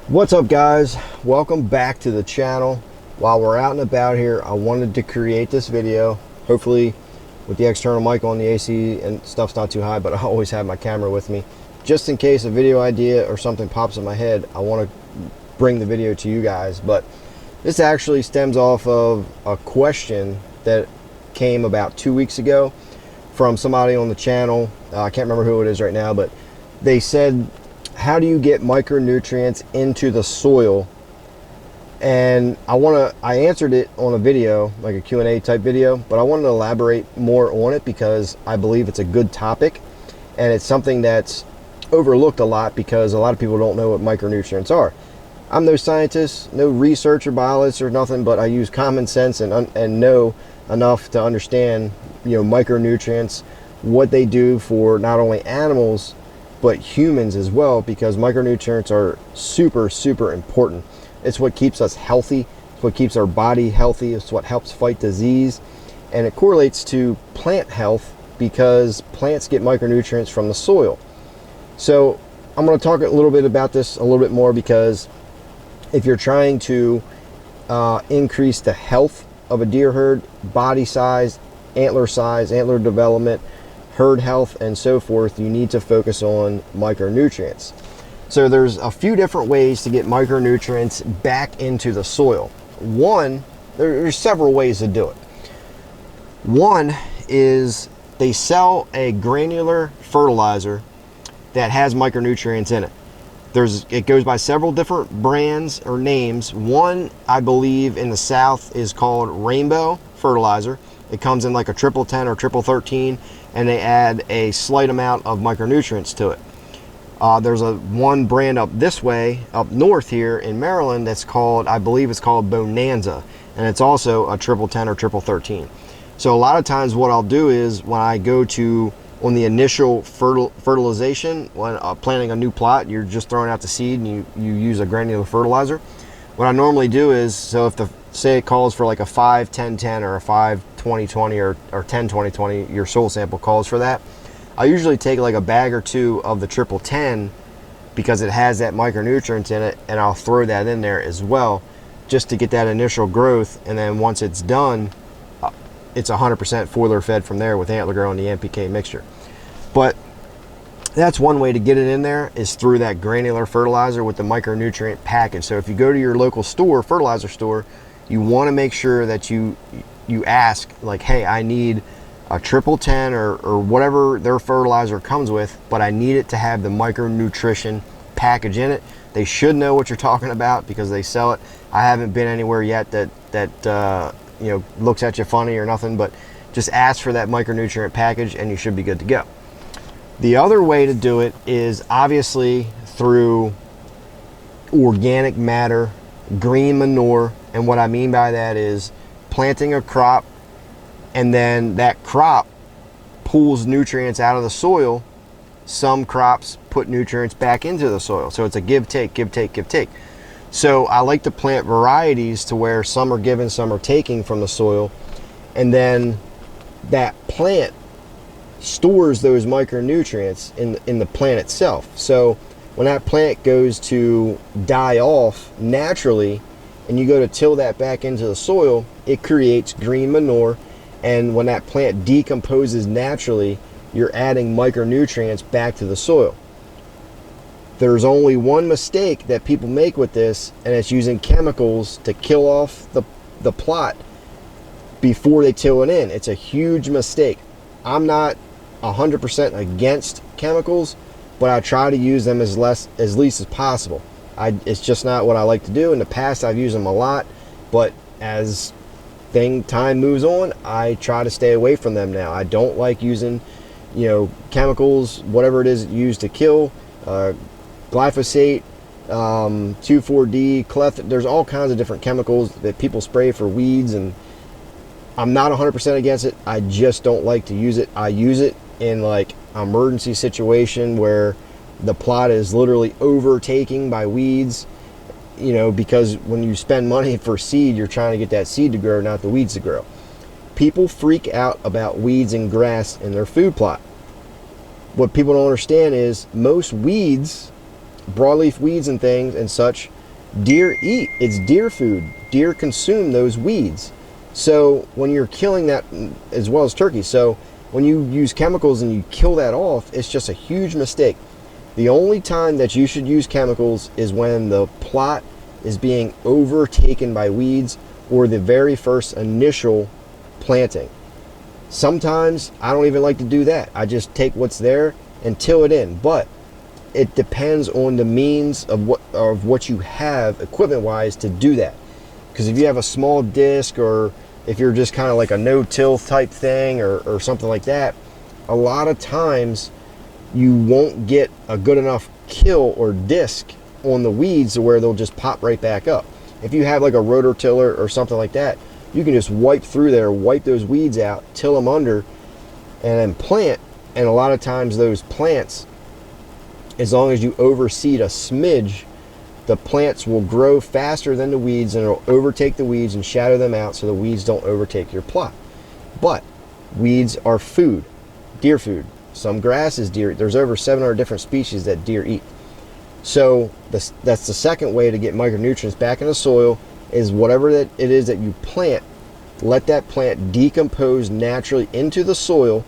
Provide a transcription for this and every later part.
What's up, guys? Welcome back to the channel. While we're out and about here, I wanted to create this video. Hopefully with the external mic on, the AC and stuff's not too high, but I always have my camera with me just in case a video idea or something pops in my head. I want to bring the video to you guys. But this actually stems off of a question that came about 2 weeks ago from somebody on the channel. I can't remember who it is right now, but they said, how do you get micronutrients into the soil? And I answered it on a video, like a Q&A type video, but I wanted to elaborate more on it because I believe it's a good topic and it's something that's overlooked a lot because a lot of people don't know what micronutrients are. I'm no scientist, no researcher, biologist or nothing, but I use common sense and know enough to understand, micronutrients, what they do for not only animals but humans as well, because micronutrients are super important. It's what keeps us healthy, it's what keeps our body healthy, it's what helps fight disease, and it correlates to plant health because plants get micronutrients from the soil. So I'm going to talk a little bit about this a little bit more, because if you're trying to increase the health of a deer herd, body size, antler development, herd health, and so forth, you need to focus on micronutrients. So there's a few different ways to get micronutrients back into the soil. One, there's several ways to do it. One is they sell a granular fertilizer that has micronutrients in it. It goes by several different brands or names. One, I believe in the South, is called Rainbow fertilizer. It comes in like a 1010 or 13, and they add a slight amount of micronutrients to it. There's one brand up this way, up north here in Maryland, that's called, I believe it's called Bonanza, and it's also a 1010 or 13. So a lot of times what I'll do is, when I go to, on the initial fertilization, when planting a new plot, you're just throwing out the seed and you use a granular fertilizer. What I normally do is, so if say it calls for like a 5-10-10 or a 5-20-20 or 10-20-20, your soil sample calls for that, I usually take like a bag or two of the 1010 because it has that micronutrients in it, and I'll throw that in there as well just to get that initial growth. And then once it's done, it's 100% foliar fed from there with Antler and the NPK mixture. But that's one way to get it in there, is through that granular fertilizer with the micronutrient package. So if you go to your local store, fertilizer store, you want to make sure that you ask, like, hey, I need a 1010 or whatever their fertilizer comes with, but I need it to have the micronutrition package in it. They should know what you're talking about because they sell it. I haven't been anywhere yet that looks at you funny or nothing, but just ask for that micronutrient package and you should be good to go. The other way to do it is obviously through organic matter, green manure. And what I mean by that is planting a crop, and then that crop pulls nutrients out of the soil. Some crops put nutrients back into the soil. So it's a give, take, give, take, give, take. So I like to plant varieties to where some are giving, some are taking from the soil. And then that plant stores those micronutrients in the plant itself. So when that plant goes to die off naturally and you go to till that back into the soil, it creates green manure. And when that plant decomposes naturally, you're adding micronutrients back to the soil. There's only one mistake that people make with this, and it's using chemicals to kill off the plot before they till it in. It's a huge mistake. I'm not 100% against chemicals, but I try to use them as least as possible. It's just not what I like to do. In the past, I've used them a lot, but as time moves on, I try to stay away from them now. I don't like using, chemicals, whatever it is used to kill, glyphosate, 2,4-D, cleft. There's all kinds of different chemicals that people spray for weeds, and I'm not 100% against it. I just don't like to use it. I use it in like emergency situation where the plot is literally overtaken by weeds, because when you spend money for seed, you're trying to get that seed to grow, not the weeds to grow. People freak out about weeds and grass in their food plot. What people don't understand is most weeds broadleaf weeds and things and such Deer eat. It's deer food. Deer consume those weeds. So when you're killing that, as well as turkey, so when you use chemicals and you kill that off, it's just a huge mistake. The only time that you should use chemicals is when the plot is being overtaken by weeds, or the very first initial planting. Sometimes I don't even like to do that. I just take what's there and till it in. But it depends on the means of what you have equipment wise to do that. Because if you have a small disc, or if you're just kind of like a no-till type thing, or something like that, a lot of times you won't get a good enough kill or disc on the weeds to where they'll just pop right back up. If you have like a rototiller or something like that, you can just wipe through there, wipe those weeds out, till them under, and then plant. And a lot of times those plants, as long as you overseed a smidge, the plants will grow faster than the weeds, and it'll overtake the weeds and shadow them out so the weeds don't overtake your plot. But weeds are food, deer food. Some grass is deer. There's over 700 different species that deer eat. So that's the second way to get micronutrients back in the soil, is whatever that it is that you plant, let that plant decompose naturally into the soil.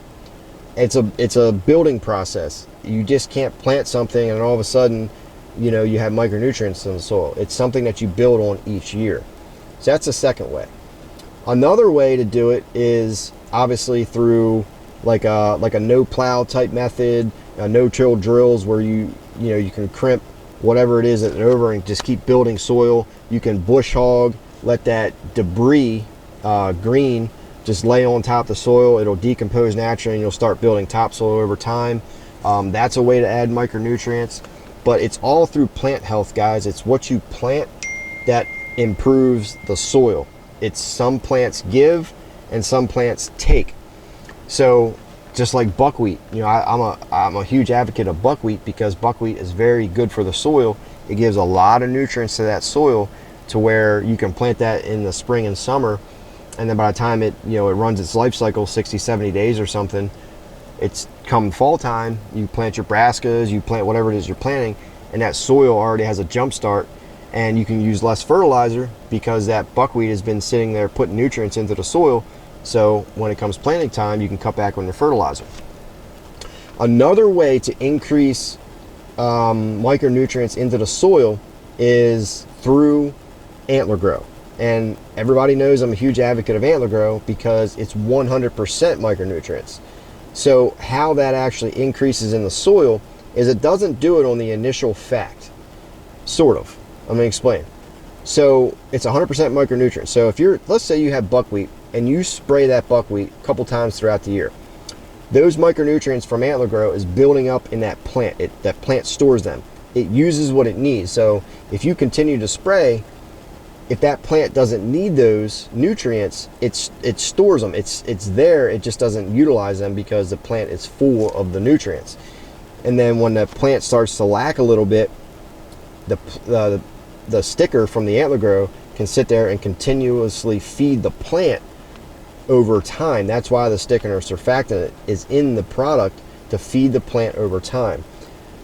It's a building process. You just can't plant something and all of a sudden, you have micronutrients in the soil. It's something that you build on each year. So that's the second way. Another way to do it is obviously through like a no plow type method, no-till drills, where you can crimp whatever it is over and just keep building soil. You can bush hog, let that debris, green, just lay on top of the soil. It'll decompose naturally and you'll start building topsoil over time. That's a way to add micronutrients. But it's all through plant health, guys. It's what you plant that improves the soil. It's some plants give and some plants take. So just like buckwheat, I'm a huge advocate of buckwheat, because buckwheat is very good for the soil. It gives a lot of nutrients to that soil, to where you can plant that in the spring and summer, and then by the time it runs its life cycle, 60-70 days or something, it's come fall time, you plant your brassicas, you plant whatever it is you're planting, and that soil already has a jump start, and you can use less fertilizer because that buckwheat has been sitting there putting nutrients into the soil. So when it comes planting time, you can cut back on your fertilizer. Another way to increase micronutrients into the soil is through Antler grow. And everybody knows I'm a huge advocate of Antler grow because it's 100% micronutrients. So how that actually increases in the soil is it doesn't do it on the initial fact. Sort of. I'm going to explain. So it's 100% micronutrients. So if let's say you have buckwheat and you spray that buckwheat a couple times throughout the year, those micronutrients from Antler grow is building up in that plant. That plant stores them. It uses what it needs. So if you continue to spray, if that plant doesn't need those nutrients, it stores them. It's there. It just doesn't utilize them because the plant is full of the nutrients. And then when the plant starts to lack a little bit, the sticker from the Antler grow can sit there and continuously feed the plant over time. That's why the sticker or surfactant is in the product, to feed the plant over time.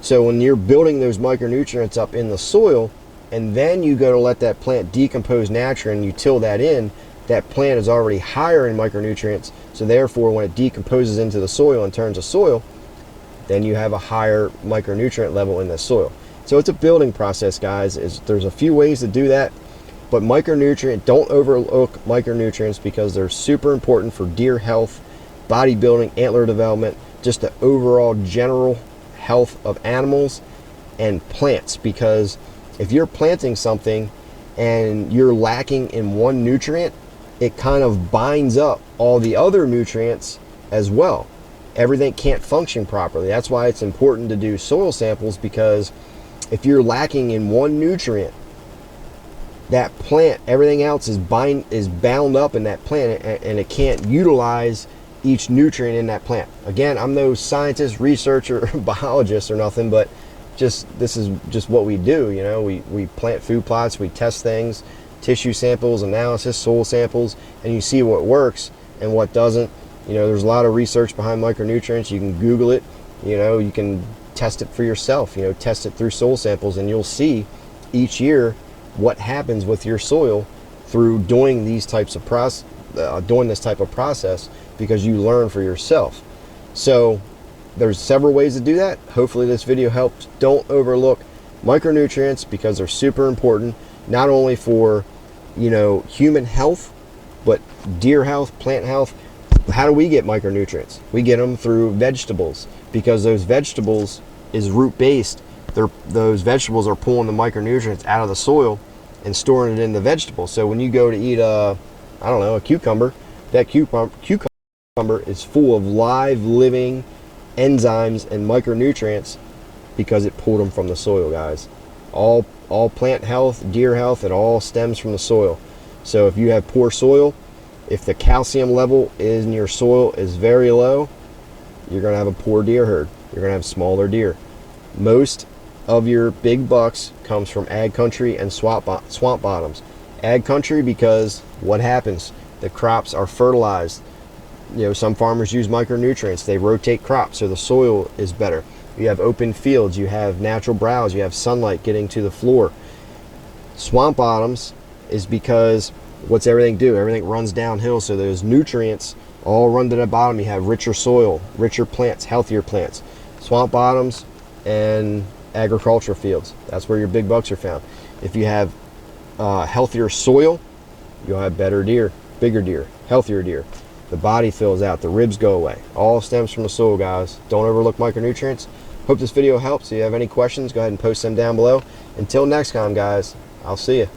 So when you're building those micronutrients up in the soil, and then you go to let that plant decompose naturally and you till that in, that plant is already higher in micronutrients. So therefore, when it decomposes into the soil and turns to soil, then you have a higher micronutrient level in the soil. So it's a building process, guys. There's a few ways to do that, but don't overlook micronutrients, because they're super important for deer health, bodybuilding, antler development, just the overall general health of animals and plants. Because if you're planting something and you're lacking in one nutrient, it kind of binds up all the other nutrients as well. Everything can't function properly. That's why it's important to do soil samples, because if you're lacking in one nutrient, that plant, everything else is bound up in that plant, and it can't utilize each nutrient in that plant. Again, I'm no scientist, researcher, biologist or nothing, but this is just what we do. We plant food plots, we test things, tissue samples, analysis, soil samples, and you see what works and what doesn't. There's a lot of research behind micronutrients. You can Google it. You can test it for yourself. Test it through soil samples, and you'll see each year what happens with your soil through doing these types of doing this type of process, because you learn for yourself. So there's several ways to do that. Hopefully this video helps. Don't overlook micronutrients, because they're super important, not only for, you know, human health, but deer health, plant health. How do we get micronutrients? We get them through vegetables, because those vegetables is root based. Those vegetables are pulling the micronutrients out of the soil and storing it in the vegetables. So when you go to eat I don't know, a cucumber, that cucumber is full of live, living enzymes and micronutrients, because it pulled them from the soil, guys. All plant health, deer health, it all stems from the soil. So if you have poor soil, if the calcium level in your soil is very low, you're going to have a poor deer herd. You're going to have smaller deer. Most of your big bucks comes from ag country and swamp bottoms. Ag country, because what happens? The crops are fertilized. You know, some farmers use micronutrients. They rotate crops, so the soil is better. You have open fields, you have natural browse, you have sunlight getting to the floor. Swamp bottoms is because what's everything do? Everything runs downhill, so those nutrients all run to the bottom. You have richer soil, richer plants, healthier plants. Swamp bottoms and agriculture fields, that's where your big bucks are found. If you have healthier soil, you'll have better deer, bigger deer, healthier deer. The body fills out, the ribs go away. All stems from the soil, guys. Don't overlook micronutrients. Hope this video helps. If you have any questions, go ahead and post them down below. Until next time, guys, I'll see you.